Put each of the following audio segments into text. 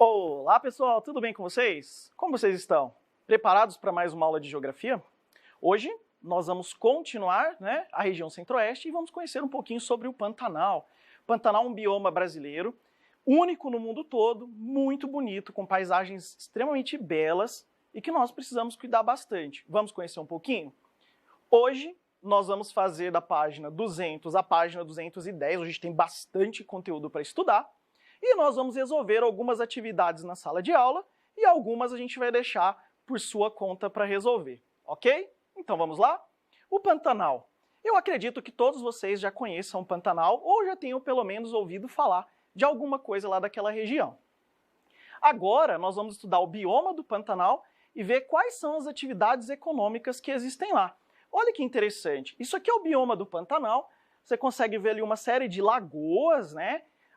Olá pessoal, tudo bem com vocês? Como vocês estão? Preparados para mais uma aula de geografia? Hoje nós vamos continuar a região centro-oeste e vamos conhecer um pouquinho sobre o Pantanal. Pantanal é um bioma brasileiro, único no mundo todo, muito bonito, com paisagens extremamente belas e que nós precisamos cuidar bastante. Vamos conhecer um pouquinho? Hoje nós vamos fazer da página 200 à página 210, hoje a gente tem bastante conteúdo para estudar. E nós vamos resolver algumas atividades na sala de aula e algumas a gente vai deixar por sua conta para resolver, ok? Então vamos lá? O Pantanal. Eu acredito que todos vocês já conheçam o Pantanal ou já tenham pelo menos ouvido falar de alguma coisa lá daquela região. Agora nós vamos estudar o bioma do Pantanal e ver quais são as atividades econômicas que existem lá. Olha que interessante, isso aqui é o bioma do Pantanal, você consegue ver ali uma série de lagoas,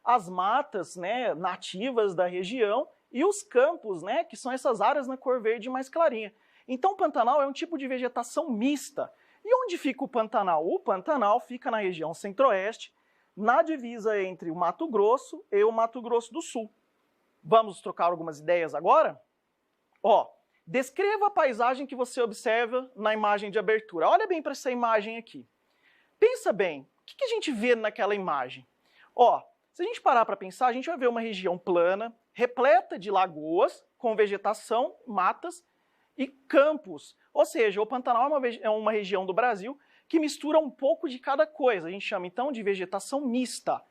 as matas nativas da região e os campos, que são essas áreas na cor verde mais clarinha. Então o Pantanal é um tipo de vegetação mista. E onde fica o Pantanal? O Pantanal fica na região centro-oeste, na divisa entre o Mato Grosso e o Mato Grosso do Sul. Vamos trocar algumas ideias agora? Descreva a paisagem que você observa na imagem de abertura. Olha bem para essa imagem aqui. Pensa bem, o que a gente vê naquela imagem? Se a gente parar para pensar, a gente vai ver uma região plana, repleta de lagoas, com vegetação, matas e campos. Ou seja, o Pantanal é uma região do Brasil que mistura um pouco de cada coisa. A gente chama então de vegetação mista.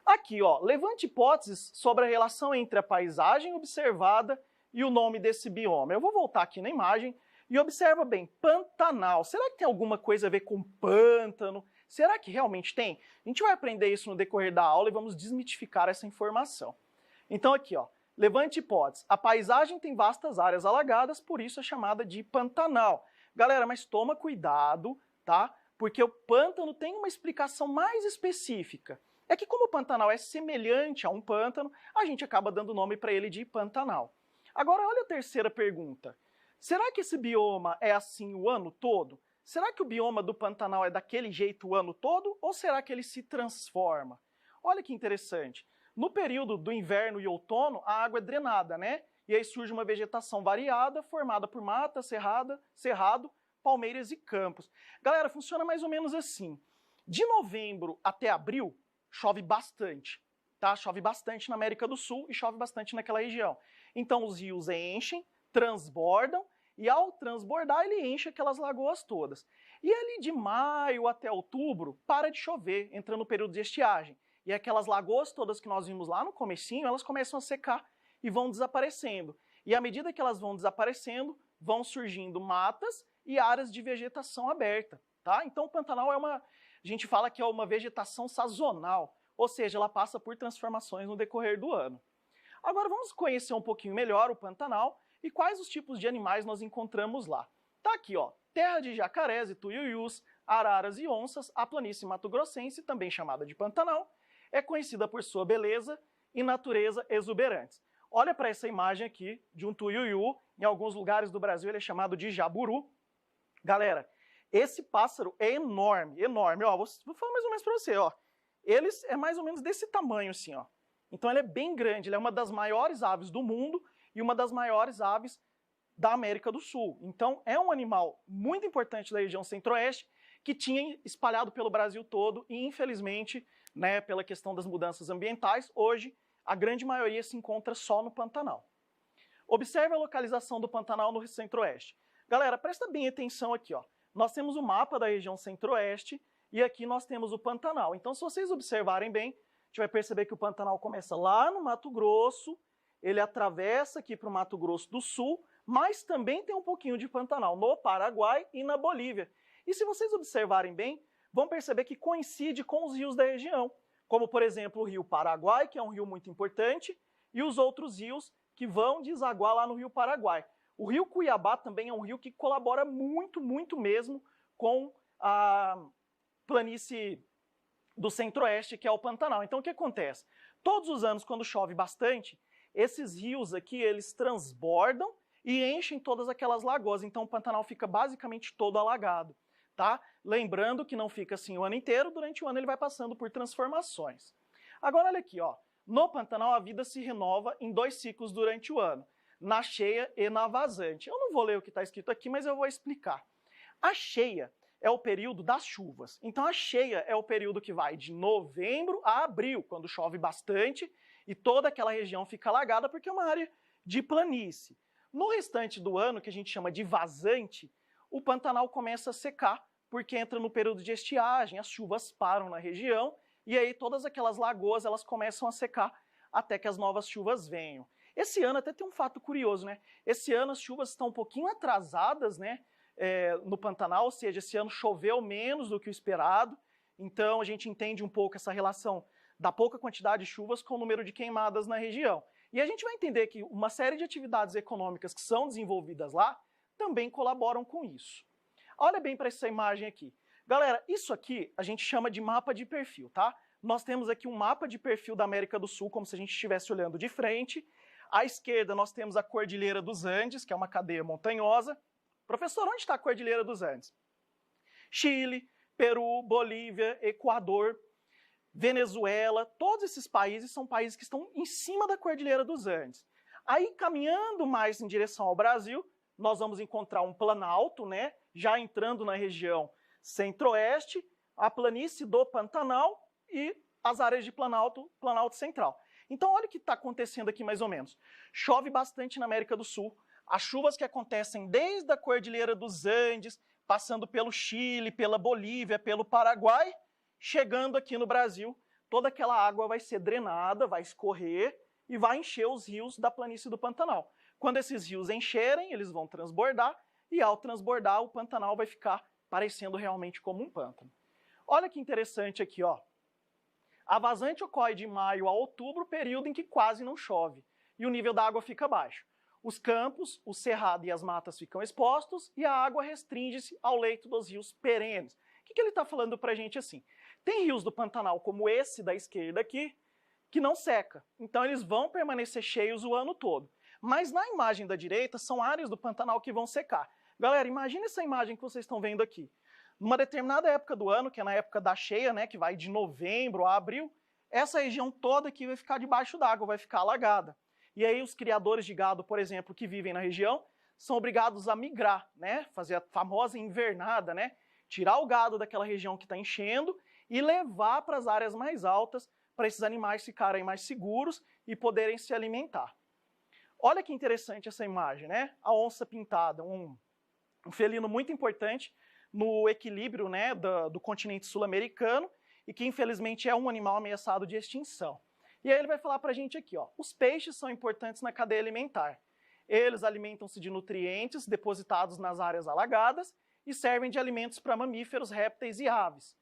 Aqui, levante hipóteses sobre a relação entre a paisagem observada e o nome desse bioma. Eu vou voltar aqui na imagem e observa bem, Pantanal. Será que tem alguma coisa a ver com pântano? Será que realmente tem? A gente vai aprender isso no decorrer da aula e vamos desmitificar essa informação. Então aqui, levante hipótese. A paisagem tem vastas áreas alagadas, por isso é chamada de Pantanal. Galera, mas toma cuidado, tá? Porque o pântano tem uma explicação mais específica. É que como o Pantanal é semelhante a um pântano, a gente acaba dando nome para ele de Pantanal. Agora olha a terceira pergunta. Será que esse bioma é assim o ano todo? Será que o bioma do Pantanal é daquele jeito o ano todo ou será que ele se transforma? Olha que interessante. No período do inverno e outono, a água é drenada, E aí surge uma vegetação variada, formada por mata, cerrado, palmeiras e campos. Galera, funciona mais ou menos assim. De novembro até abril, chove bastante, tá? Chove bastante na América do Sul e chove bastante naquela região. Então os rios enchem, transbordam, e ao transbordar, ele enche aquelas lagoas todas. E ali de maio até outubro, para de chover, entra no período de estiagem. E aquelas lagoas todas que nós vimos lá no comecinho, elas começam a secar e vão desaparecendo. E à medida que elas vão desaparecendo, vão surgindo matas e áreas de vegetação aberta, tá? Então o Pantanal a gente fala que é uma vegetação sazonal, ou seja, ela passa por transformações no decorrer do ano. Agora vamos conhecer um pouquinho melhor o Pantanal e quais os tipos de animais nós encontramos lá. Tá aqui, terra de jacarés e tuiuius, araras e onças, a planície mato-grossense, também chamada de Pantanal, é conhecida por sua beleza e natureza exuberantes. Olha para essa imagem aqui de um tuiuiu, em alguns lugares do Brasil ele é chamado de jaburu. Galera, esse pássaro é enorme, enorme. Vou falar mais ou menos para você, Ele é mais ou menos desse tamanho assim, Então ele é bem grande, ele é uma das maiores aves do mundo e uma das maiores aves da América do Sul. Então é um animal muito importante da região centro-oeste que tinha espalhado pelo Brasil todo e infelizmente, pela questão das mudanças ambientais, hoje a grande maioria se encontra só no Pantanal. Observe a localização do Pantanal no centro-oeste. Galera, presta bem atenção aqui, Nós temos o mapa da região centro-oeste e aqui nós temos o Pantanal. Então se vocês observarem bem, a gente vai perceber que o Pantanal começa lá no Mato Grosso, ele atravessa aqui para o Mato Grosso do Sul, mas também tem um pouquinho de Pantanal no Paraguai e na Bolívia. E se vocês observarem bem, vão perceber que coincide com os rios da região, como por exemplo o rio Paraguai, que é um rio muito importante, e os outros rios que vão desaguar lá no rio Paraguai. O rio Cuiabá também é um rio que colabora muito, muito mesmo com a planície do centro-oeste, que é o Pantanal. Então o que acontece? Todos os anos, quando chove bastante, esses rios aqui, eles transbordam e enchem todas aquelas lagoas. Então o Pantanal fica basicamente todo alagado, tá? Lembrando que não fica assim o ano inteiro, durante o ano ele vai passando por transformações. Agora olha aqui, No Pantanal, a vida se renova em 2 ciclos durante o ano, na cheia e na vazante. Eu não vou ler o que está escrito aqui, mas eu vou explicar. A cheia é o período das chuvas. Então, a cheia é o período que vai de novembro a abril, quando chove bastante e toda aquela região fica alagada porque é uma área de planície. No restante do ano, que a gente chama de vazante, o Pantanal começa a secar, porque entra no período de estiagem, as chuvas param na região, e aí todas aquelas lagoas elas começam a secar até que as novas chuvas venham. Esse ano até tem um fato curioso, né? Esse ano as chuvas estão um pouquinho atrasadas, né? No Pantanal, ou seja, esse ano choveu menos do que o esperado, então a gente entende um pouco essa relação da pouca quantidade de chuvas com o número de queimadas na região. E a gente vai entender que uma série de atividades econômicas que são desenvolvidas lá também colaboram com isso. Olha bem para essa imagem aqui. Galera, isso aqui a gente chama de mapa de perfil, tá? Nós temos aqui um mapa de perfil da América do Sul, como se a gente estivesse olhando de frente. À esquerda nós temos a Cordilheira dos Andes, que é uma cadeia montanhosa. Professor, onde está a Cordilheira dos Andes? Chile, Peru, Bolívia, Equador, Venezuela, todos esses países são países que estão em cima da Cordilheira dos Andes. Aí, caminhando mais em direção ao Brasil, nós vamos encontrar um planalto, né? Já entrando na região centro-oeste, a planície do Pantanal e as áreas de Planalto Central. Então, olha o que está acontecendo aqui mais ou menos. Chove bastante na América do Sul. As chuvas que acontecem desde a Cordilheira dos Andes, passando pelo Chile, pela Bolívia, pelo Paraguai, chegando aqui no Brasil, toda aquela água vai ser drenada, vai escorrer e vai encher os rios da planície do Pantanal. Quando esses rios encherem, eles vão transbordar, e ao transbordar, o Pantanal vai ficar parecendo realmente como um pântano. Olha que interessante aqui, ó. A vazante ocorre de maio a outubro, período em que quase não chove, e o nível da água fica baixo. Os campos, o cerrado e as matas ficam expostos, e a água restringe-se ao leito dos rios perenes. O que ele está falando para a gente assim? Tem rios do Pantanal, como esse da esquerda aqui, que não seca. Então eles vão permanecer cheios o ano todo. Mas na imagem da direita são áreas do Pantanal que vão secar. Galera, imagine essa imagem que vocês estão vendo aqui. Numa determinada época do ano, que é na época da cheia, né, que vai de novembro a abril, essa região toda aqui vai ficar debaixo d'água, vai ficar alagada. E aí os criadores de gado, por exemplo, que vivem na região, são obrigados a migrar, né, fazer a famosa invernada, né, tirar o gado daquela região que está enchendo e levar para as áreas mais altas para esses animais ficarem mais seguros e poderem se alimentar. Olha que interessante essa imagem, né? A onça pintada, um felino muito importante no equilíbrio, né, do continente sul-americano e que infelizmente é um animal ameaçado de extinção. E aí ele vai falar para a gente aqui, ó, os peixes são importantes na cadeia alimentar. Eles alimentam-se de nutrientes depositados nas áreas alagadas e servem de alimentos para mamíferos, répteis e aves.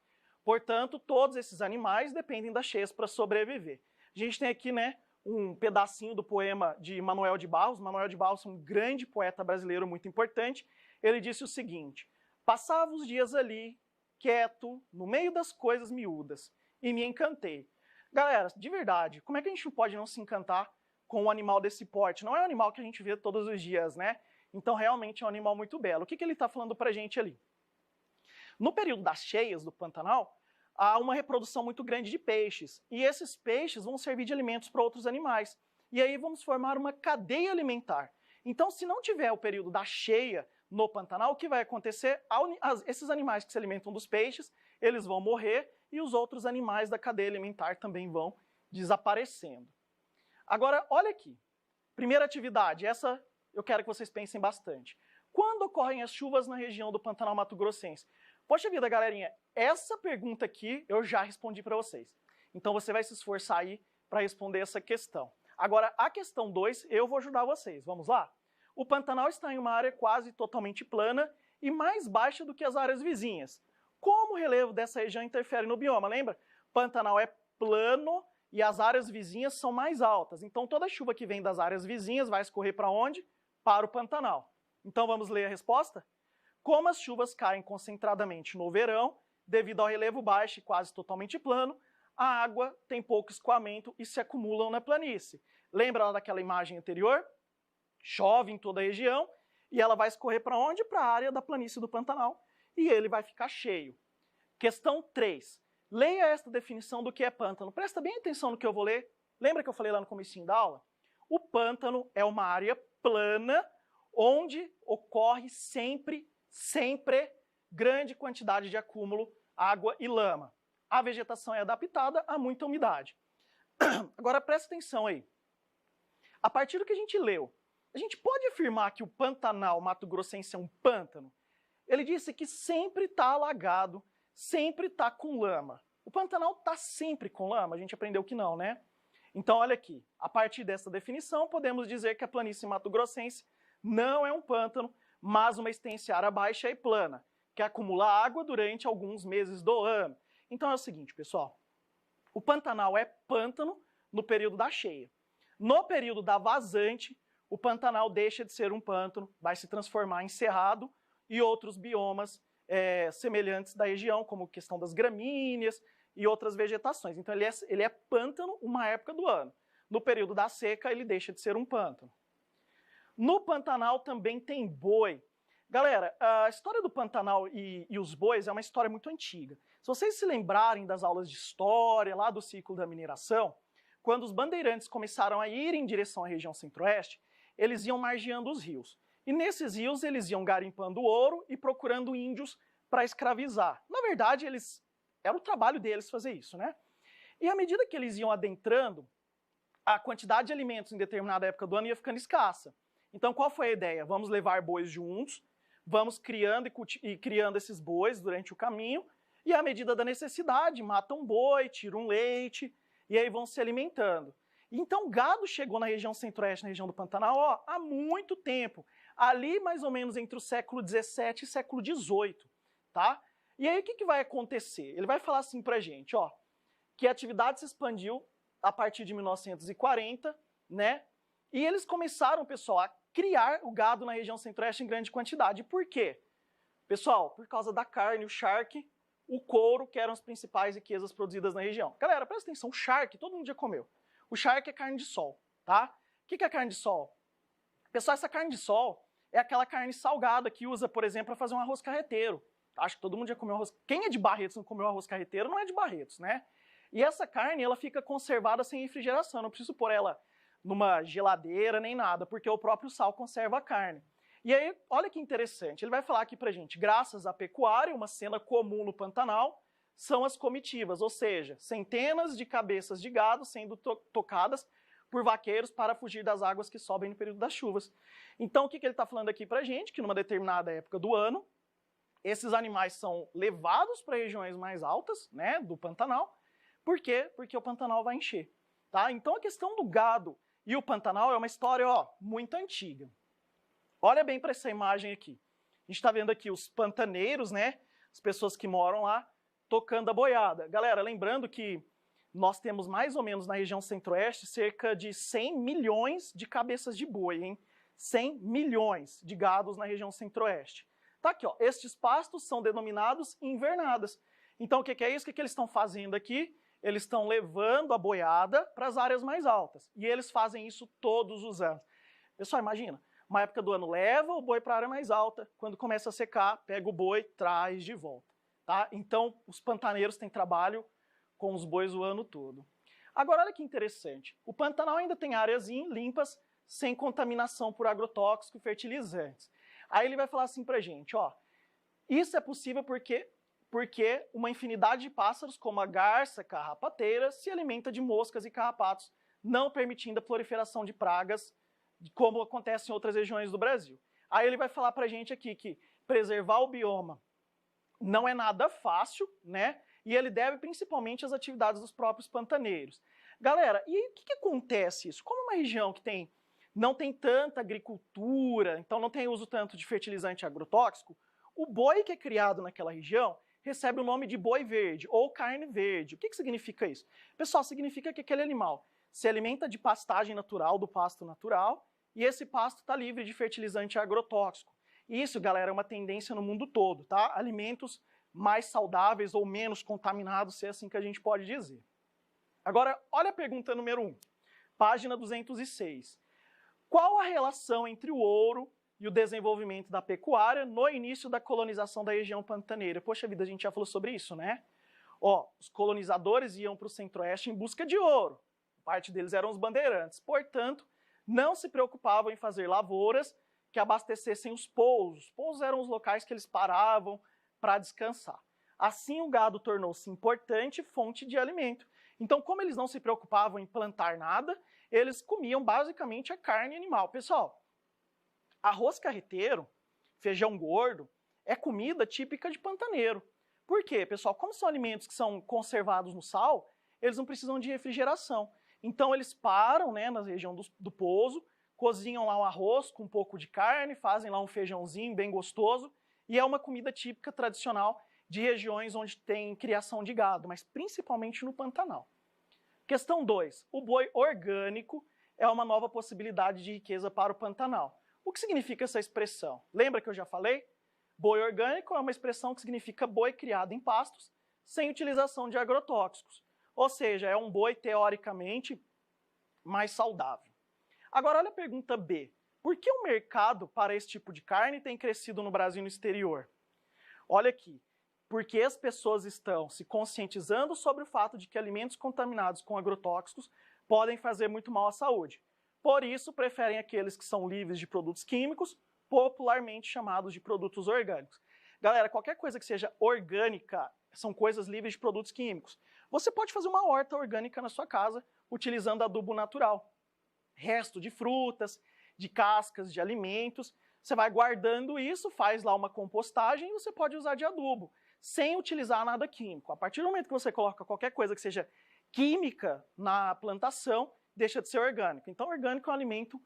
Portanto, todos esses animais dependem das cheias para sobreviver. A gente tem aqui, né, um pedacinho do poema de Manuel de Barros. Manuel de Barros é um grande poeta brasileiro muito importante. Ele disse o seguinte: passava os dias ali, quieto, no meio das coisas miúdas, e me encantei. Galera, de verdade, como é que a gente pode não se encantar com um animal desse porte? Não é um animal que a gente vê todos os dias, né? Então, realmente é um animal muito belo. O que ele está falando para a gente ali? No período das cheias do Pantanal, há uma reprodução muito grande de peixes. E esses peixes vão servir de alimentos para outros animais. E aí vamos formar uma cadeia alimentar. Então, se não tiver o período da cheia no Pantanal, o que vai acontecer? Esses animais que se alimentam dos peixes, eles vão morrer e os outros animais da cadeia alimentar também vão desaparecendo. Agora, olha aqui. Primeira atividade, essa eu quero que vocês pensem bastante. Quando ocorrem as chuvas na região do Pantanal Mato Grossense? Poxa vida, galerinha, essa pergunta aqui eu já respondi para vocês. Então você vai se esforçar aí para responder essa questão. Agora, a questão 2, eu vou ajudar vocês. Vamos lá? O Pantanal está em uma área quase totalmente plana e mais baixa do que as áreas vizinhas. Como o relevo dessa região interfere no bioma? Lembra? Pantanal é plano e as áreas vizinhas são mais altas. Então toda a chuva que vem das áreas vizinhas vai escorrer para onde? Para o Pantanal. Então vamos ler a resposta? Como as chuvas caem concentradamente no verão, devido ao relevo baixo e quase totalmente plano, a água tem pouco escoamento e se acumulam na planície. Lembra lá daquela imagem anterior? Chove em toda a região e ela vai escorrer para onde? Para a área da planície do Pantanal e ele vai ficar cheio. Questão 3. Leia esta definição do que é pântano. Presta bem atenção no que eu vou ler. Lembra que eu falei lá no comecinho da aula? O pântano é uma área plana onde ocorre sempre grande quantidade de acúmulo, água e lama. A vegetação é adaptada a muita umidade. Agora presta atenção aí. A partir do que a gente leu, a gente pode afirmar que o Pantanal mato-grossense é um pântano? Ele disse que sempre está alagado, sempre está com lama. O Pantanal está sempre com lama? A gente aprendeu que não, né? Então, olha aqui, a partir dessa definição, podemos dizer que a planície mato-grossense não é um pântano, mas uma extensão área baixa e plana, que acumula água durante alguns meses do ano. Então é o seguinte, pessoal, o Pantanal é pântano no período da cheia. No período da vazante, o Pantanal deixa de ser um pântano, vai se transformar em cerrado e outros biomas semelhantes da região, como a questão das gramíneas e outras vegetações. Então ele é pântano uma época do ano. No período da seca, ele deixa de ser um pântano. No Pantanal também tem boi. Galera, a história do Pantanal e os bois é uma história muito antiga. Se vocês se lembrarem das aulas de história, lá do ciclo da mineração, quando os bandeirantes começaram a ir em direção à região centro-oeste, eles iam margeando os rios. E nesses rios eles iam garimpando ouro e procurando índios para escravizar. Na verdade, era o trabalho deles fazer isso, né? E à medida que eles iam adentrando, a quantidade de alimentos em determinada época do ano ia ficando escassa. Então qual foi a ideia? Vamos levar bois juntos, vamos criando e criando esses bois durante o caminho, e à medida da necessidade, matam um boi, tiram um leite, e aí vão se alimentando. Então o gado chegou na região centro-oeste, na região do Pantanal, há muito tempo, ali mais ou menos entre o século XVII e século XVIII, tá? E aí o que vai acontecer? Ele vai falar assim pra gente, que a atividade se expandiu a partir de 1940, né? E eles começaram, pessoal, a criar o gado na região centro-oeste em grande quantidade. Por quê? Pessoal, por causa da carne, o charque, o couro, que eram as principais riquezas produzidas na região. Galera, presta atenção, o charque, todo mundo já comeu. O charque é carne de sol, tá? O que é carne de sol? Pessoal, essa carne de sol é aquela carne salgada que usa, por exemplo, para fazer um arroz carreteiro. Acho que todo mundo já comeu arroz. Quem é de Barretos e não comeu arroz carreteiro não é de Barretos, né? E essa carne, ela fica conservada sem refrigeração, não preciso pôr ela numa geladeira nem nada, porque o próprio sal conserva a carne. E aí, olha que interessante, ele vai falar aqui pra gente, graças à pecuária, uma cena comum no Pantanal, são as comitivas, ou seja, centenas de cabeças de gado sendo tocadas por vaqueiros para fugir das águas que sobem no período das chuvas. Então, o que ele está falando aqui pra gente? Que numa determinada época do ano, esses animais são levados para regiões mais altas, né, do Pantanal. Por quê? Porque o Pantanal vai encher. Tá? Então, a questão do gado e o Pantanal é uma história muito antiga. Olha bem para essa imagem aqui. A gente está vendo aqui os pantaneiros, né, as pessoas que moram lá, tocando a boiada. Galera, lembrando que nós temos mais ou menos na região centro-oeste cerca de 100 milhões de cabeças de boi, hein? 100 milhões de gados na região centro-oeste. Tá aqui, estes pastos são denominados invernadas. Então, o que é isso? O que eles estão fazendo aqui? Eles estão levando a boiada para as áreas mais altas. E eles fazem isso todos os anos. Pessoal, imagina, uma época do ano leva o boi para a área mais alta, quando começa a secar, pega o boi, traz de volta. Tá? Então, os pantaneiros têm trabalho com os bois o ano todo. Agora, olha que interessante. O Pantanal ainda tem áreas limpas, sem contaminação por agrotóxicos e fertilizantes. Aí ele vai falar assim pra gente, isso é possível porque uma infinidade de pássaros, como a garça carrapateira, se alimenta de moscas e carrapatos, não permitindo a proliferação de pragas, como acontece em outras regiões do Brasil. Aí ele vai falar pra gente aqui que preservar o bioma não é nada fácil, né? E ele deve principalmente às atividades dos próprios pantaneiros. Galera, e aí, o que acontece isso? Como uma região que não tem tanta agricultura, então não tem uso tanto de fertilizante agrotóxico, o boi que é criado naquela região recebe o nome de boi verde ou carne verde. O que significa isso? Pessoal, significa que aquele animal se alimenta de pastagem natural, do pasto natural, e esse pasto está livre de fertilizante agrotóxico. Isso, galera, é uma tendência no mundo todo, tá? Alimentos mais saudáveis ou menos contaminados, se é assim que a gente pode dizer. Agora, olha a pergunta número 1, página 206. Qual a relação entre o ouro e o desenvolvimento da pecuária no início da colonização da região pantaneira? Poxa vida, a gente já falou sobre isso, né? Os colonizadores iam para o centro-oeste em busca de ouro. parte deles eram os bandeirantes. Portanto, não se preocupavam em fazer lavouras que abastecessem os pousos. Os pousos eram os locais que eles paravam para descansar. Assim, o gado tornou-se importante fonte de alimento. Então, como eles não se preocupavam em plantar nada, eles comiam basicamente a carne animal. Pessoal, arroz carreteiro, feijão gordo, é comida típica de pantaneiro. Por quê, pessoal? Como são alimentos que são conservados no sal, eles não precisam de refrigeração. Então, eles param, né, na região do pouso, cozinham lá um arroz com um pouco de carne, fazem lá um feijãozinho bem gostoso, e é uma comida típica tradicional de regiões onde tem criação de gado, mas principalmente no Pantanal. Questão 2. O boi orgânico é uma nova possibilidade de riqueza para o Pantanal. O que significa essa expressão? Lembra que eu já falei? Boi orgânico é uma expressão que significa boi criado em pastos, sem utilização de agrotóxicos. Ou seja, é um boi teoricamente mais saudável. Agora olha a pergunta B. Por que o mercado para esse tipo de carne tem crescido no Brasil e no exterior? Olha aqui. Porque as pessoas estão se conscientizando sobre o fato de que alimentos contaminados com agrotóxicos podem fazer muito mal à saúde. Por isso, preferem aqueles que são livres de produtos químicos, popularmente chamados de produtos orgânicos. Galera, qualquer coisa que seja orgânica são coisas livres de produtos químicos. Você pode fazer uma horta orgânica na sua casa utilizando adubo natural. Resto de frutas, de cascas, de alimentos. Você vai guardando isso, faz lá uma compostagem e você pode usar de adubo, sem utilizar nada químico. A partir do momento que você coloca qualquer coisa que seja química na plantação, deixa de ser orgânico. Então, orgânico é um alimento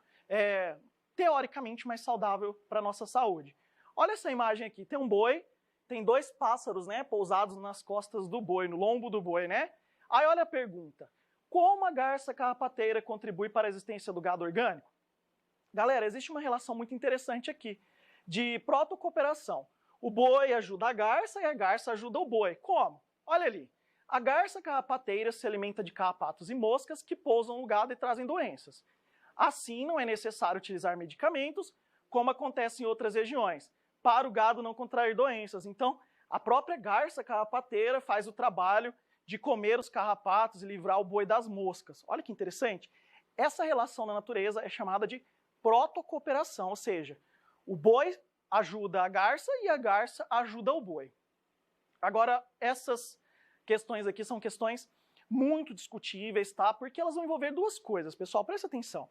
teoricamente mais saudável para a nossa saúde. Olha essa imagem aqui, tem um boi, tem dois pássaros, né, pousados nas costas do boi, no lombo do boi, né? Aí olha a pergunta, como a garça carrapateira contribui para a existência do gado orgânico? Galera, existe uma relação muito interessante aqui, de protocooperação. O boi ajuda a garça e a garça ajuda o boi. Como? Olha ali. A garça carrapateira se alimenta de carrapatos e moscas que pousam no gado e trazem doenças. Assim, não é necessário utilizar medicamentos, como acontece em outras regiões, para o gado não contrair doenças. Então, a própria garça carrapateira faz o trabalho de comer os carrapatos e livrar o boi das moscas. Olha que interessante. Essa relação na natureza é chamada de protocooperação, ou seja, o boi ajuda a garça e a garça ajuda o boi. Agora, essas questões aqui são questões muito discutíveis, tá? Porque elas vão envolver duas coisas, pessoal, presta atenção.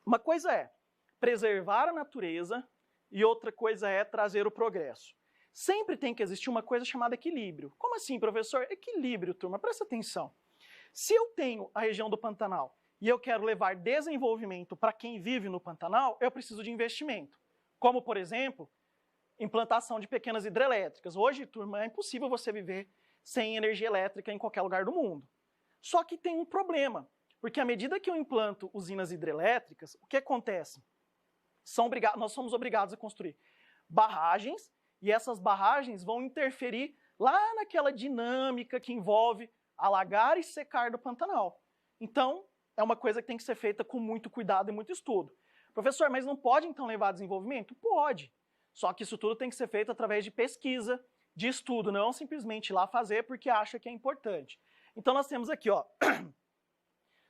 Uma coisa é preservar a natureza e outra coisa é trazer o progresso. Sempre tem que existir uma coisa chamada equilíbrio. Como assim, professor? Equilíbrio, turma, presta atenção. Se eu tenho a região do Pantanal e eu quero levar desenvolvimento para quem vive no Pantanal, eu preciso de investimento. Como, por exemplo, implantação de pequenas hidrelétricas. Hoje, turma, é impossível você viver sem energia elétrica em qualquer lugar do mundo. Só que tem um problema, porque à medida que eu implanto usinas hidrelétricas, o que acontece? Nós somos obrigados a construir barragens, e essas barragens vão interferir lá naquela dinâmica que envolve alagar e secar do Pantanal. Então, é uma coisa que tem que ser feita com muito cuidado e muito estudo. Professor, mas não pode então levar a desenvolvimento? Pode. Só que isso tudo tem que ser feito através de pesquisa, de estudo, não simplesmente ir lá fazer porque acha que é importante. Então nós temos aqui, ó,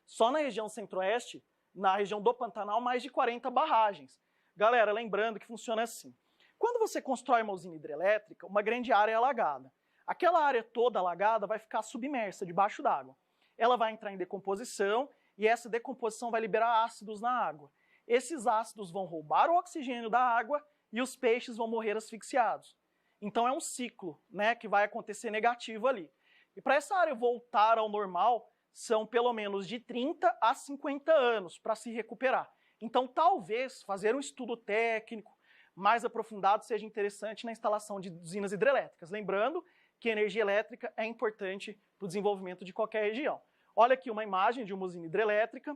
só na região centro-oeste, na região do Pantanal, mais de 40 barragens. Galera, lembrando que funciona assim. Quando você constrói uma usina hidrelétrica, uma grande área é alagada. Aquela área toda alagada vai ficar submersa, debaixo d'água. Ela vai entrar em decomposição e essa decomposição vai liberar ácidos na água. Esses ácidos vão roubar o oxigênio da água e os peixes vão morrer asfixiados. Então é um ciclo, né, que vai acontecer negativo ali. E para essa área voltar ao normal, são pelo menos de 30 a 50 anos para se recuperar. Então talvez fazer um estudo técnico mais aprofundado seja interessante na instalação de usinas hidrelétricas. Lembrando que a energia elétrica é importante para o desenvolvimento de qualquer região. Olha aqui uma imagem de uma usina hidrelétrica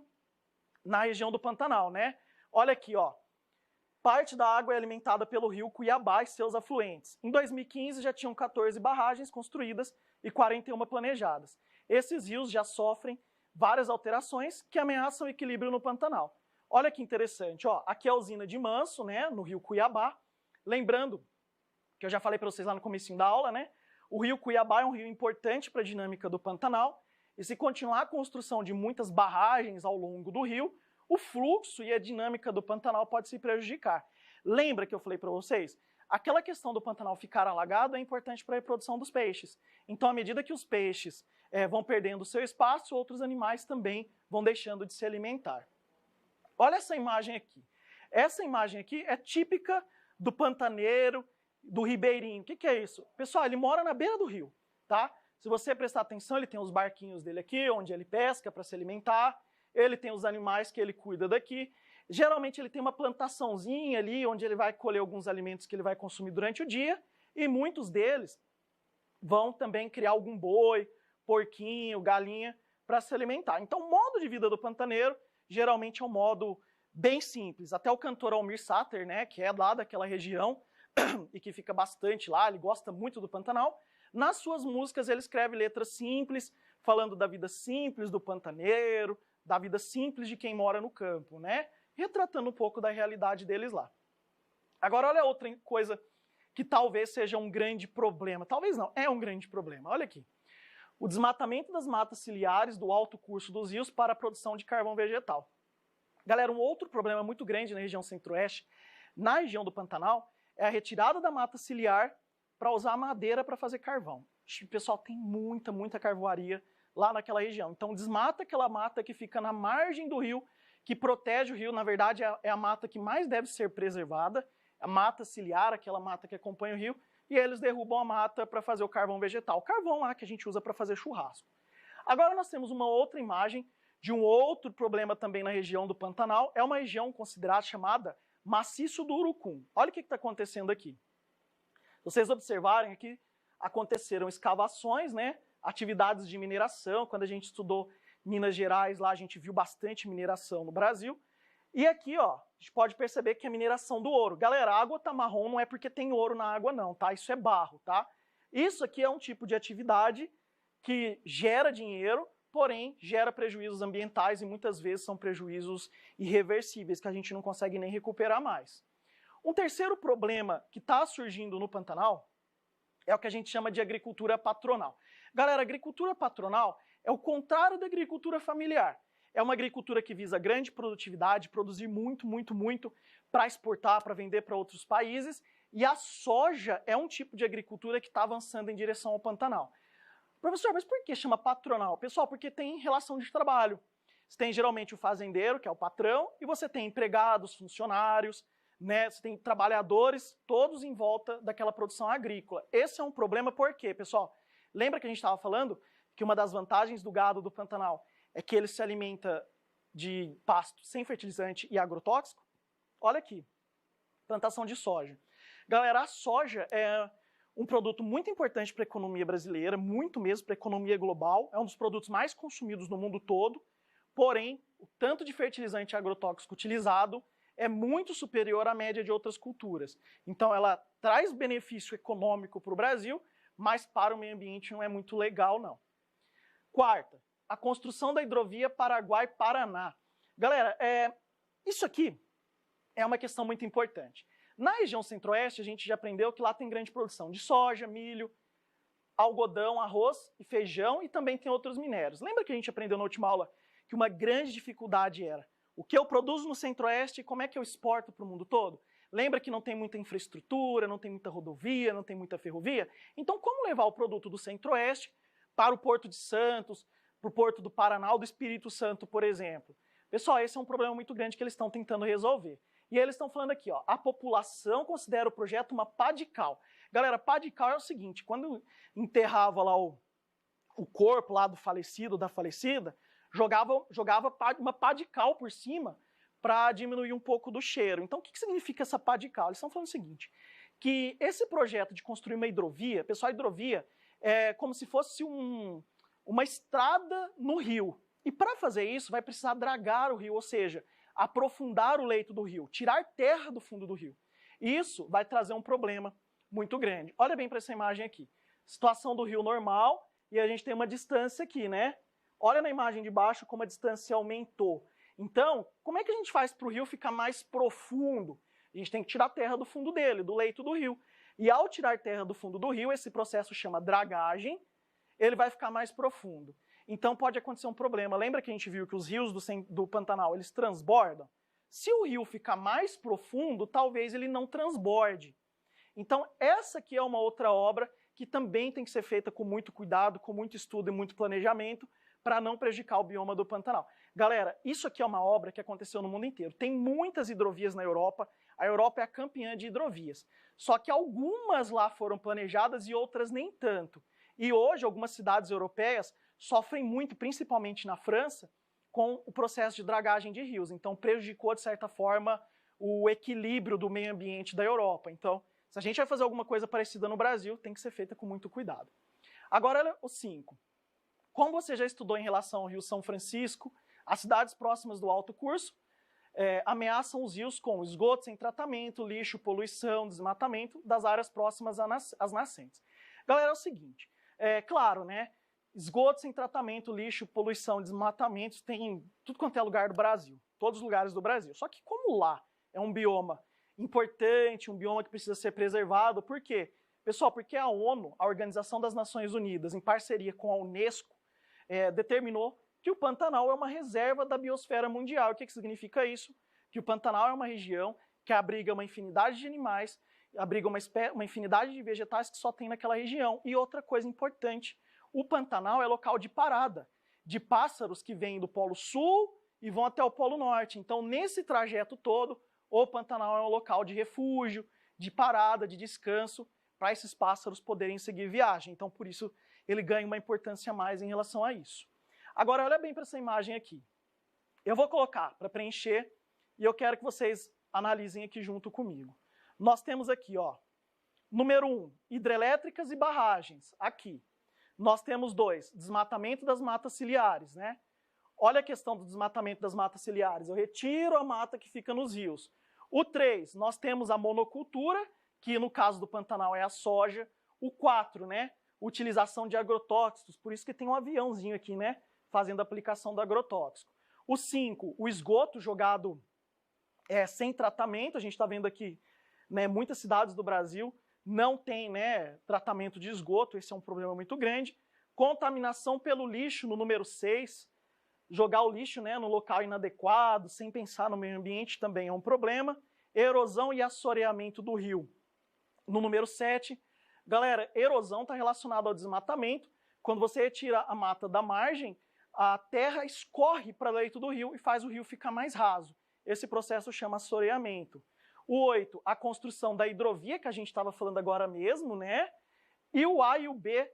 na região do Pantanal, né? Olha aqui, ó. Parte da água é alimentada pelo rio Cuiabá e seus afluentes. Em 2015 já tinham 14 barragens construídas e 41 planejadas. Esses rios já sofrem várias alterações que ameaçam o equilíbrio no Pantanal. Olha que interessante, ó. Aqui é a usina de Manso, né, no rio Cuiabá. Lembrando que eu já falei para vocês lá no comecinho da aula, né? O rio Cuiabá é um rio importante para a dinâmica do Pantanal. e se continuar a construção de muitas barragens ao longo do rio, o fluxo e a dinâmica do Pantanal pode se prejudicar. Lembra que eu falei para vocês? Aquela questão do Pantanal ficar alagado é importante para a reprodução dos peixes. Então, à medida que os peixes vão perdendo seu espaço, outros animais também vão deixando de se alimentar. Olha essa imagem aqui. Essa imagem aqui é típica do pantaneiro, do ribeirinho. O que é isso? Pessoal, ele mora na beira do rio, tá? Se você prestar atenção, ele tem os barquinhos dele aqui, onde ele pesca para se alimentar. Ele tem os animais que ele cuida daqui. Geralmente ele tem uma plantaçãozinha ali, onde ele vai colher alguns alimentos que ele vai consumir durante o dia. E muitos deles vão também criar algum boi, porquinho, galinha, para se alimentar. Então, o modo de vida do pantaneiro, geralmente é um modo bem simples. Até o cantor Almir Sater, né, que é lá daquela região e que fica bastante lá, ele gosta muito do Pantanal. Nas suas músicas ele escreve letras simples, falando da vida simples do pantaneiro, da vida simples de quem mora no campo, né? Retratando um pouco da realidade deles lá. Agora, olha outra coisa que talvez seja um grande problema. Talvez não, é um grande problema. Olha aqui. O desmatamento das matas ciliares do alto curso dos rios para a produção de carvão vegetal. Galera, um outro problema muito grande na região centro-oeste, na região do Pantanal, é a retirada da mata ciliar para usar a madeira para fazer carvão. O pessoal tem muita carvoaria lá naquela região. Então desmata aquela mata que fica na margem do rio, que protege o rio. Na verdade, é a mata que mais deve ser preservada, a mata ciliar, aquela mata que acompanha o rio, e eles derrubam a mata para fazer o carvão vegetal. O carvão lá que a gente usa para fazer churrasco. Agora nós temos uma outra imagem de um outro problema também na região do Pantanal. É uma região considerada chamada Maciço do Urucum. Olha o que está acontecendo aqui. Se vocês observarem aqui, aconteceram escavações, né? Atividades de mineração. Quando a gente estudou Minas Gerais, lá a gente viu bastante mineração no Brasil. E aqui, ó, a gente pode perceber que é mineração do ouro. Galera, a água tá marrom não é porque tem ouro na água não, tá? Isso é barro, tá? Isso aqui é um tipo de atividade que gera dinheiro, porém gera prejuízos ambientais e muitas vezes são prejuízos irreversíveis que a gente não consegue nem recuperar mais. Um terceiro problema que está surgindo no Pantanal é o que a gente chama de agricultura patronal. Galera, agricultura patronal é o contrário da agricultura familiar. É uma agricultura que visa grande produtividade, produzir muito para exportar, para vender para outros países. E a soja é um tipo de agricultura que está avançando em direção ao Pantanal. Professor, mas por que chama patronal? Pessoal, porque tem relação de trabalho. Você tem geralmente o fazendeiro, que é o patrão, e você tem empregados, funcionários, né? Você tem trabalhadores, todos em volta daquela produção agrícola. Esse é um problema por quê, pessoal? Lembra que a gente estava falando que uma das vantagens do gado do Pantanal é que ele se alimenta de pasto sem fertilizante e agrotóxico? Olha aqui, plantação de soja. Galera, a soja é um produto muito importante para a economia brasileira, muito mesmo para a economia global, é um dos produtos mais consumidos no mundo todo, porém, o tanto de fertilizante agrotóxico utilizado é muito superior à média de outras culturas. Então ela traz benefício econômico para o Brasil, mas para o meio ambiente não é muito legal, não. Quarta, a construção da hidrovia Paraguai-Paraná. Galera, isso aqui é uma questão muito importante. Na região centro-oeste, a gente já aprendeu que lá tem grande produção de soja, milho, algodão, arroz e feijão, e também tem outros minérios. Lembra que a gente aprendeu na última aula que uma grande dificuldade era o que eu produzo no centro-oeste e como é que eu exporto para o mundo todo? Lembra que não tem muita infraestrutura, não tem muita rodovia, não tem muita ferrovia? Então, como levar o produto do centro-oeste para o Porto de Santos, para o Porto do Paraná ou do Espírito Santo, por exemplo? Pessoal, esse é um problema muito grande que eles estão tentando resolver. E aí eles estão falando aqui, ó, a população considera o projeto uma pá de cal. Galera, pá de cal é o seguinte, quando enterrava lá o corpo lá do falecido, da falecida, jogava uma pá de cal por cima para diminuir um pouco do cheiro. Então, o que significa essa pá de cal? Eles estão falando o seguinte, que esse projeto de construir uma hidrovia, pessoal, a hidrovia é como se fosse uma estrada no rio. E para fazer isso, vai precisar dragar o rio, ou seja, aprofundar o leito do rio, tirar terra do fundo do rio. Isso vai trazer um problema muito grande. Olha bem para essa imagem aqui. Situação do rio normal e a gente tem uma distância aqui, né? Olha na imagem de baixo como a distância aumentou. Então, como é que a gente faz para o rio ficar mais profundo? A gente tem que tirar terra do fundo dele, do leito do rio. E ao tirar terra do fundo do rio, esse processo chama dragagem, ele vai ficar mais profundo. então pode acontecer um problema. Lembra que a gente viu que os rios do Pantanal, eles transbordam? Se o rio ficar mais profundo, talvez ele não transborde. Então, essa aqui é uma outra obra que também tem que ser feita com muito cuidado, com muito estudo e muito planejamento, para não prejudicar o bioma do Pantanal. Galera, isso aqui é uma obra que aconteceu no mundo inteiro. Tem muitas hidrovias na Europa, a Europa é a campeã de hidrovias. Só que algumas lá foram planejadas e outras nem tanto. E hoje, algumas cidades europeias sofrem muito, principalmente na França, com o processo de dragagem de rios. Então, prejudicou, de certa forma, o equilíbrio do meio ambiente da Europa. Então, se a gente vai fazer alguma coisa parecida no Brasil, tem que ser feita com muito cuidado. Agora, olha o 5. Como você já estudou em relação ao Rio São Francisco, as cidades próximas do alto curso ameaçam os rios com esgoto sem tratamento, lixo, poluição, desmatamento das áreas próximas às nascentes. Galera, é o seguinte, claro, né? Esgoto sem tratamento, lixo, poluição, desmatamento, tem em tudo quanto é lugar do Brasil, todos os lugares do Brasil. Só que como lá é um bioma importante, um bioma que precisa ser preservado, por quê? Pessoal, porque a ONU, a Organização das Nações Unidas, em parceria com a Unesco, determinou que o Pantanal é uma reserva da biosfera mundial. O que significa isso? Que o Pantanal é uma região que abriga uma infinidade de animais, abriga uma infinidade de vegetais que só tem naquela região. E outra coisa importante, o Pantanal é local de parada de pássaros que vêm do Polo Sul e vão até o Polo Norte. Então, nesse trajeto todo, o Pantanal é um local de refúgio, de parada, de descanso, para esses pássaros poderem seguir viagem. Então, por isso, ele ganha uma importância a mais em relação a isso. Agora, olha bem para essa imagem aqui. Eu vou colocar para preencher e eu quero que vocês analisem aqui junto comigo. Nós temos aqui, ó, número 1, hidrelétricas e barragens, aqui. Nós temos 2, desmatamento das matas ciliares, né? Olha a questão do desmatamento das matas ciliares. Eu retiro a mata que fica nos rios. O 3, nós temos a monocultura, que no caso do Pantanal é a soja. O 4, né? Utilização de agrotóxicos, por isso que tem um aviãozinho aqui, né? Fazendo a aplicação do agrotóxico. O 5, o esgoto jogado sem tratamento. A gente está vendo aqui, né, muitas cidades do Brasil não tem, né, tratamento de esgoto, esse é um problema muito grande. Contaminação pelo lixo, no número 6. Jogar o lixo, né, no local inadequado, sem pensar no meio ambiente, também é um problema. Erosão e assoreamento do rio, no número 7. Galera, erosão está relacionada ao desmatamento. Quando você retira a mata da margem, a terra escorre para o leito do rio e faz o rio ficar mais raso. Esse processo chama assoreamento. O 8, a construção da hidrovia, que a gente estava falando agora mesmo, né? E o A e o B,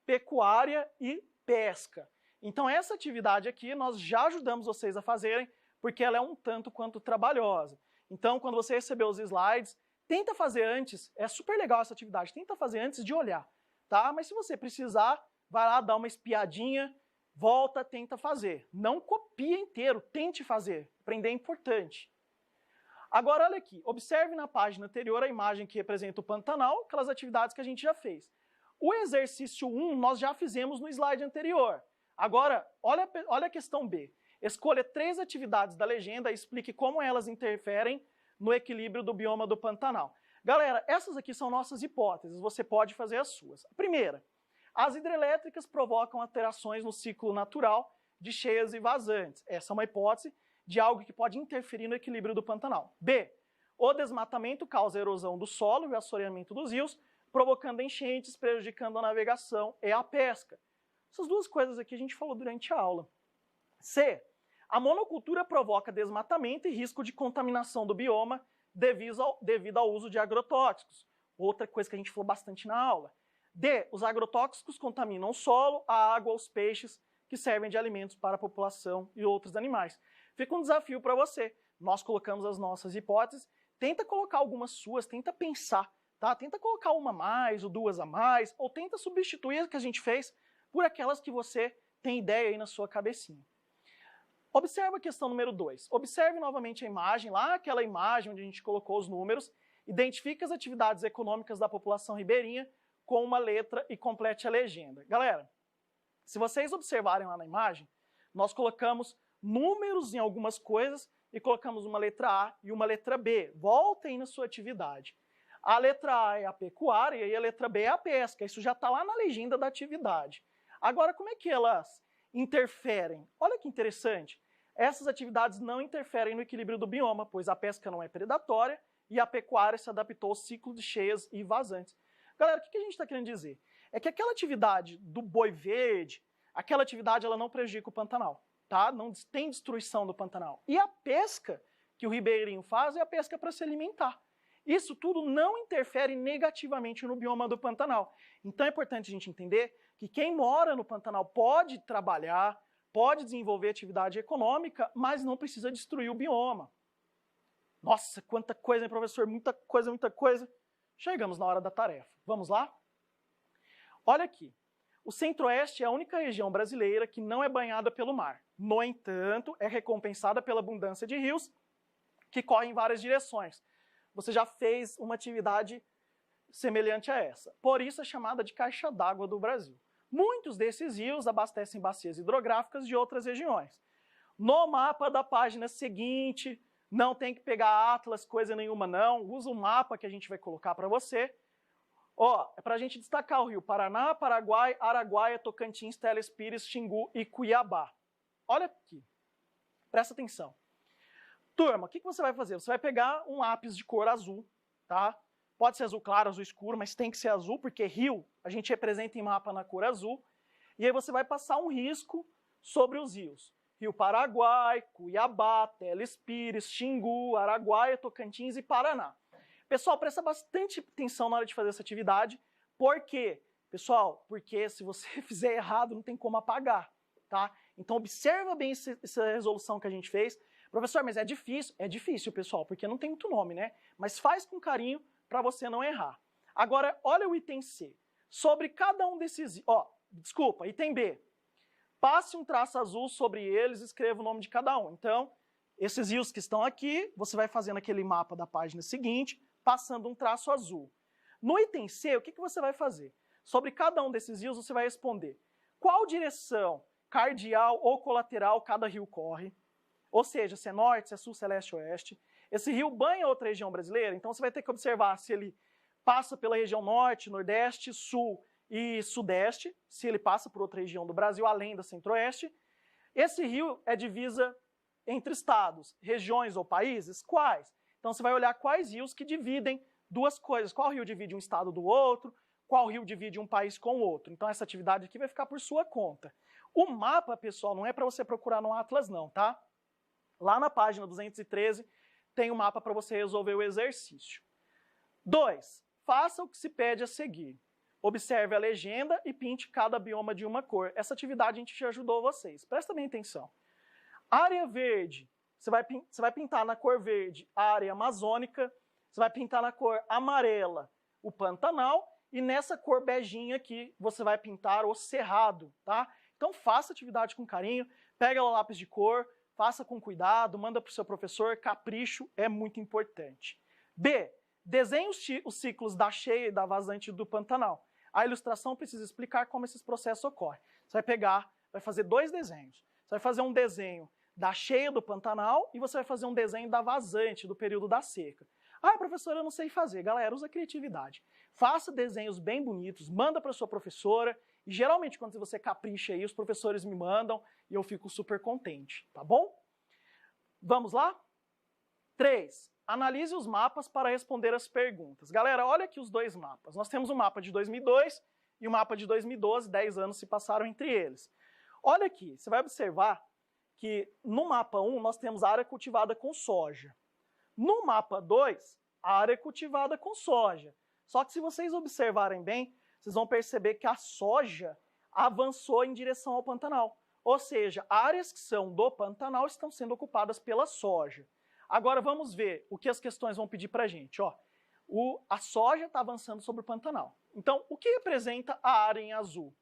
pecuária e pesca. Então essa atividade aqui nós já ajudamos vocês a fazerem, porque ela é um tanto quanto trabalhosa. Então quando você receber os slides, tenta fazer antes, é super legal essa atividade, tenta fazer antes de olhar, tá? Mas se você precisar, vai lá, dá uma espiadinha, volta, tenta fazer. Não copia inteiro, tente fazer, aprender é importante. Agora olha aqui, observe na página anterior a imagem que representa o Pantanal, aquelas atividades que a gente já fez. O exercício 1 nós já fizemos no slide anterior. Agora, olha a questão B. Escolha 3 atividades da legenda e explique como elas interferem no equilíbrio do bioma do Pantanal. Galera, essas aqui são nossas hipóteses, você pode fazer as suas. A primeira, as hidrelétricas provocam alterações no ciclo natural de cheias e vazantes. Essa é uma hipótese de algo que pode interferir no equilíbrio do Pantanal. B, o desmatamento causa erosão do solo e assoreamento dos rios, provocando enchentes, prejudicando a navegação e a pesca. Essas duas coisas aqui a gente falou durante a aula. C, a monocultura provoca desmatamento e risco de contaminação do bioma devido ao uso de agrotóxicos. Outra coisa que a gente falou bastante na aula. D, os agrotóxicos contaminam o solo, a água, os peixes, que servem de alimentos para a população e outros animais. Fica um desafio para você. Nós colocamos as nossas hipóteses, tenta colocar algumas suas, tenta pensar, tá? Tenta colocar uma a mais, ou 2 a mais, ou tenta substituir as que a gente fez por aquelas que você tem ideia aí na sua cabecinha. Observe a questão número 2. Observe novamente a imagem, lá aquela imagem onde a gente colocou os números, identifique as atividades econômicas da população ribeirinha com uma letra e complete a legenda. Galera, se vocês observarem lá na imagem, nós colocamos números em algumas coisas e colocamos uma letra A e uma letra B. Voltem na sua atividade. A letra A é a pecuária e a letra B é a pesca. Isso já está lá na legenda da atividade. Agora, como é que elas interferem? Olha que interessante. Essas atividades não interferem no equilíbrio do bioma, pois a pesca não é predatória e a pecuária se adaptou ao ciclo de cheias e vazantes. Galera, o que a gente está querendo dizer? É que aquela atividade do boi verde, aquela atividade ela não prejudica o Pantanal, tá? Não tem destruição do Pantanal. E a pesca que o ribeirinho faz é a pesca para se alimentar. Isso tudo não interfere negativamente no bioma do Pantanal. Então é importante a gente entender que quem mora no Pantanal pode trabalhar, pode desenvolver atividade econômica, mas não precisa destruir o bioma. Nossa, quanta coisa, hein, professor? Muita coisa, muita coisa. Chegamos na hora da tarefa. Vamos lá? Olha aqui. O Centro-Oeste é a única região brasileira que não é banhada pelo mar. No entanto, é recompensada pela abundância de rios que correm em várias direções. Você já fez uma atividade semelhante a essa. Por isso é chamada de caixa d'água do Brasil. Muitos desses rios abastecem bacias hidrográficas de outras regiões. No mapa da página seguinte, não tem que pegar atlas, coisa nenhuma não, usa o mapa que a gente vai colocar para você. Ó, é para a gente destacar o rio Paraná, Paraguai, Araguaia, Tocantins, Telespires, Xingu e Cuiabá. Olha aqui, presta atenção. Turma, o que você vai fazer? Você vai pegar um lápis de cor azul, tá? Pode ser azul claro, azul escuro, mas tem que ser azul, porque rio a gente representa em mapa na cor azul. E aí você vai passar um risco sobre os rios. Rio Paraguai, Cuiabá, Telespires, Xingu, Araguaia, Tocantins e Paraná. Pessoal, presta bastante atenção na hora de fazer essa atividade. Por quê? Pessoal, porque se você fizer errado, não tem como apagar, tá? Então observa bem essa resolução que a gente fez. Professor, mas é difícil? É difícil, pessoal, porque não tem muito nome, né? Mas faz com carinho para você não errar. Agora, olha o item C. Sobre cada um desses... desculpa, item B. Passe um traço azul sobre eles e escreva o nome de cada um. Então, esses rios que estão aqui, você vai fazendo aquele mapa da página seguinte, passando um traço azul. No item C, o que você vai fazer? Sobre cada um desses rios, você vai responder qual direção cardial ou colateral cada rio corre, ou seja, se é norte, se é sul, se é leste, oeste. Esse rio banha outra região brasileira, então você vai ter que observar se ele passa pela região norte, nordeste, sul e sudeste, se ele passa por outra região do Brasil, além da centro-oeste. Esse rio é divisa entre estados, regiões ou países? Quais? Então você vai olhar quais rios que dividem duas coisas. Qual rio divide um estado do outro, qual rio divide um país com o outro. Então essa atividade aqui vai ficar por sua conta. O mapa, pessoal, não é para você procurar no Atlas não, tá? Lá na página 213 tem um mapa para você resolver o exercício. 2. Faça o que se pede a seguir. Observe a legenda e pinte cada bioma de uma cor. Essa atividade a gente já ajudou vocês. Presta bem atenção. Área verde. Você vai pintar na cor verde a área amazônica, você vai pintar na cor amarela o Pantanal e nessa cor beijinha aqui você vai pintar o Cerrado, tá? Então faça a atividade com carinho, pega o lápis de cor, faça com cuidado, manda para o seu professor, capricho é muito importante. B. Desenhe os ciclos da cheia e da vazante do Pantanal. A ilustração precisa explicar como esses processos ocorrem. Você vai pegar, vai fazer 2 desenhos. Você vai fazer um desenho da cheia do Pantanal e você vai fazer um desenho da vazante, do período da seca. Ah, professora, eu não sei fazer. Galera, usa criatividade. Faça desenhos bem bonitos, manda para sua professora e geralmente quando você capricha aí, os professores me mandam e eu fico super contente, tá bom? Vamos lá? 3. Analise os mapas para responder as perguntas. Galera, olha aqui os 2 mapas. Nós temos um mapa de 2002 e um mapa de 2012, 10 anos se passaram entre eles. Olha aqui, você vai observar que no mapa 1 nós temos a área cultivada com soja. No mapa 2, a área cultivada com soja. Só que se vocês observarem bem, vocês vão perceber que a soja avançou em direção ao Pantanal. Ou seja, áreas que são do Pantanal estão sendo ocupadas pela soja. Agora vamos ver o que as questões vão pedir para a gente. Ó, a soja está avançando sobre o Pantanal. Então, o que representa a área em azul?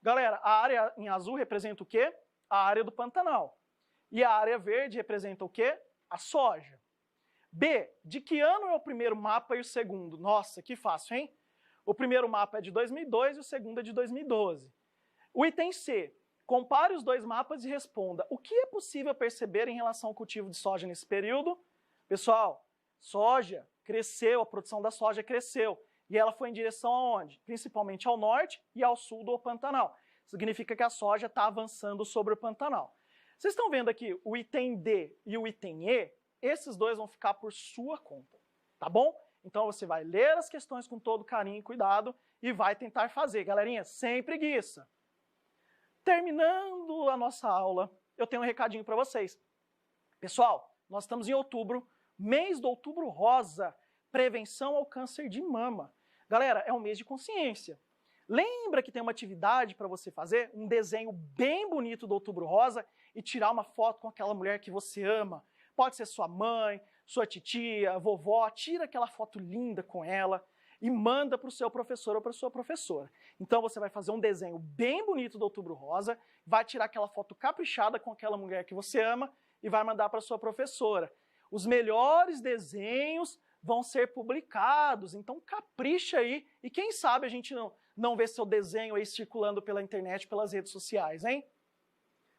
Galera, a área em azul representa o quê? A área do Pantanal. E a área verde representa o quê? A soja. B. De que ano é o primeiro mapa e o segundo? Nossa, que fácil, hein? O primeiro mapa é de 2002 e o segundo é de 2012. O item C. Compare os 2 mapas e responda. O que é possível perceber em relação ao cultivo de soja nesse período? Pessoal, soja cresceu, a produção da soja cresceu. E ela foi em direção aonde? Principalmente ao norte e ao sul do Pantanal. significa que a soja está avançando sobre o Pantanal. Vocês estão vendo aqui o item D e o item E? Esses dois vão ficar por sua conta, tá bom? Então você vai ler as questões com todo carinho e cuidado e vai tentar fazer. Galerinha, sem preguiça. Terminando a nossa aula, eu tenho um recadinho para vocês. Pessoal, nós estamos em outubro, mês do Outubro Rosa, prevenção ao câncer de mama. Galera, é um mês de consciência. Lembra que tem uma atividade para você fazer? Um desenho bem bonito do Outubro Rosa e tirar uma foto com aquela mulher que você ama. Pode ser sua mãe, sua titia, vovó, tira aquela foto linda com ela e manda para o seu professor ou para a sua professora. Então você vai fazer um desenho bem bonito do Outubro Rosa, vai tirar aquela foto caprichada com aquela mulher que você ama e vai mandar para a sua professora. Os melhores desenhos vão ser publicados, então capricha aí e quem sabe a gente não vê seu desenho aí circulando pela internet, pelas redes sociais, hein?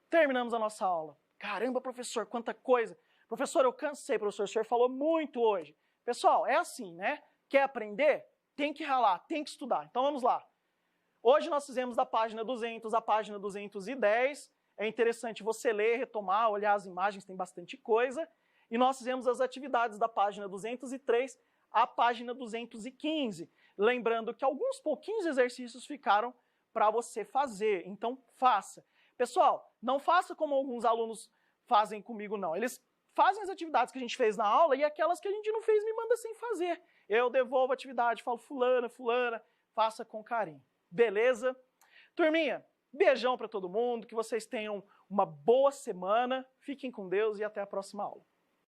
Terminamos a nossa aula. Caramba, professor, quanta coisa! Professor, eu cansei, professor, o senhor falou muito hoje. Pessoal, é assim, né? Quer aprender? Tem que ralar, tem que estudar. Então vamos lá. Hoje nós fizemos da página 200 à página 210. É interessante você ler, retomar, olhar as imagens, tem bastante coisa. E nós fizemos as atividades da página 203 à página 215. Lembrando que alguns pouquinhos exercícios ficaram para você fazer. Então faça. Pessoal, não faça como alguns alunos fazem comigo, não. Eles fazem as atividades que a gente fez na aula e aquelas que a gente não fez me manda sem fazer. Eu devolvo a atividade, falo fulana, faça com carinho. Beleza? Turminha, beijão para todo mundo, que vocês tenham uma boa semana, fiquem com Deus e até a próxima aula.